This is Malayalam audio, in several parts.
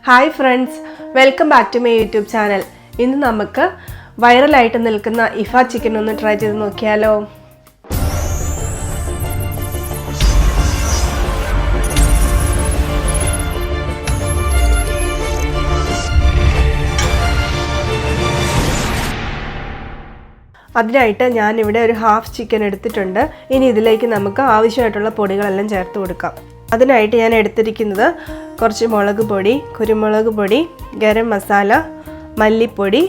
Hi friends, welcome back to my YouTube channel. ഇന്ന് നമുക്ക് വൈറലായിട്ട് നിൽക്കുന്ന ഇഫ ചിക്കൻ ഒന്ന് ട്രൈ ചെയ്ത് നോക്കിയാലോ. അതിനായിട്ട് ഞാനിവിടെ ഒരു ഹാഫ് ചിക്കൻ എടുത്തിട്ടുണ്ട്. ഇനി ഇതിലേക്ക് നമുക്ക് ആവശ്യമായിട്ടുള്ള പൊടികളെല്ലാം ചേർത്ത് കൊടുക്കാം. അതിനായിട്ട് ഞാൻ എടുത്തിരിക്കുന്നത് കുറച്ച് മുളക് പൊടി, കുരുമുളക് പൊടി, ഗരം മസാല, മല്ലിപ്പൊടി,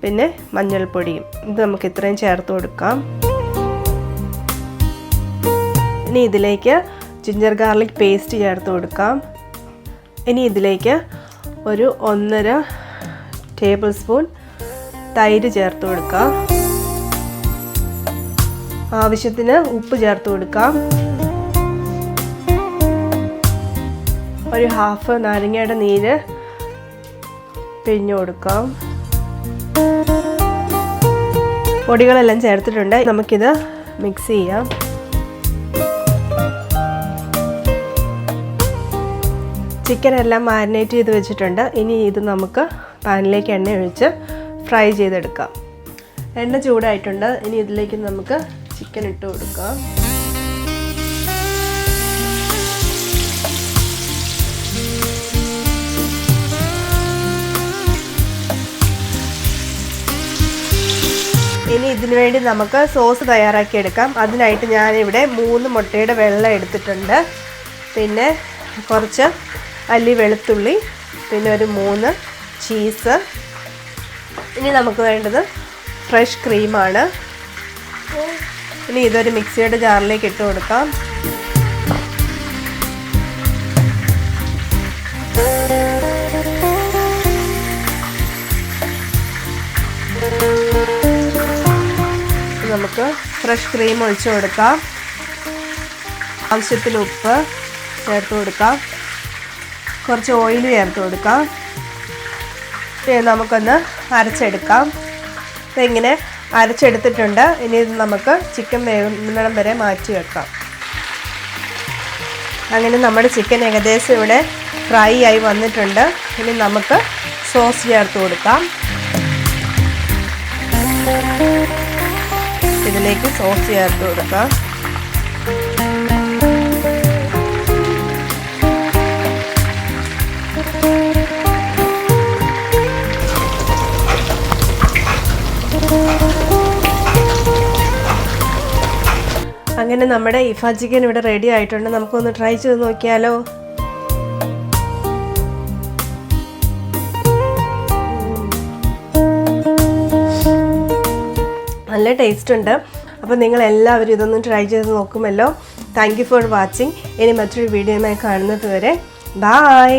പിന്നെ മഞ്ഞൾപ്പൊടിയും. ഇത് നമുക്ക് ഇത്രയും ചേർത്ത് കൊടുക്കാം. ഇനി ഇതിലേക്ക് ജിഞ്ചർ ഗാർലിക് പേസ്റ്റ് ചേർത്ത് കൊടുക്കാം. ഇനി ഇതിലേക്ക് ഒരു 1.5 ടേബിൾ സ്പൂൺ തൈര് ചേർത്ത് കൊടുക്കാം. ആവശ്യത്തിന് ഉപ്പ് ചേർത്ത് കൊടുക്കാം. ഒരു ഹാഫ് നാരങ്ങയുടെ നീര് പിഴിഞ്ഞു കൊടുക്കാം. പൊടികളെല്ലാം ചേർത്തിട്ടുണ്ട്. നമുക്കിത് മിക്സ് ചെയ്യാം. ചിക്കൻ എല്ലാം മാരിനേറ്റ് ചെയ്ത് വെച്ചിട്ടുണ്ട്. ഇനി ഇത് നമുക്ക് പാനിലേക്ക് എണ്ണ ഒഴിച്ച് ഫ്രൈ ചെയ്തെടുക്കാം. എണ്ണ ചൂടായിട്ടുണ്ട്. ഇനി ഇതിലേക്ക് നമുക്ക് ചിക്കൻ ഇട്ട് കൊടുക്കാം. ഇനി ഇതിനു വേണ്ടി നമുക്ക് സോസ് തയ്യാറാക്കി എടുക്കാം. അതിനായിട്ട് ഞാനിവിടെ 3 മുട്ടയുടെ വെള്ള എടുത്തിട്ടുണ്ട്. പിന്നെ കുറച്ച് അല്ലി വെളുത്തുള്ളി, പിന്നെ ഒരു 3 ചീസ്. ഇനി നമുക്ക് വേണ്ടത് ഫ്രഷ് ക്രീമാണ്. ഇനി ഇതൊരു മിക്സിയുടെ ജാറിലേക്ക് ഇട്ട് കൊടുക്കാം. നമുക്ക് ഫ്രഷ് ക്രീം ഒഴിച്ചു കൊടുക്കാം. ആവശ്യത്തിന് ഉപ്പ് ചേർത്ത് കൊടുക്കാം. കുറച്ച് ഓയിൽ ചേർത്ത് കൊടുക്കാം. നമുക്കൊന്ന് അരച്ചെടുക്കാം. ഇങ്ങനെ അരച്ചെടുത്തിട്ടുണ്ട്. ഇനി ഇത് നമുക്ക് ചിക്കൻ വേകുന്നിടം വരെ മാറ്റി വെക്കാം. അങ്ങനെ നമ്മുടെ ചിക്കൻ ഏകദേശം ഇവിടെ ഫ്രൈ ആയി വന്നിട്ടുണ്ട്. ഇനി നമുക്ക് സോസ് ചേർത്ത് കൊടുക്കാം. ഇതിലേക്ക് സോസ് ചേർത്ത് കൊടുക്കാം. അങ്ങനെ നമ്മുടെ ഇഫ ചിക്കൻ ഇവിടെ റെഡി ആയിട്ടുണ്ട്. നമുക്കൊന്ന് ട്രൈ ചെയ്ത് നോക്കിയാലോ. നല്ല ടേസ്റ്റ് ഉണ്ട്. അപ്പോൾ നിങ്ങൾ എല്ലാവരും ഇതൊന്നും ട്രൈ ചെയ്ത് നോക്കുമല്ലോ. Thank you for watching. ഇനി മറ്റൊരു വീഡിയോയുമായി കാണുന്നത് വരെ ബൈ.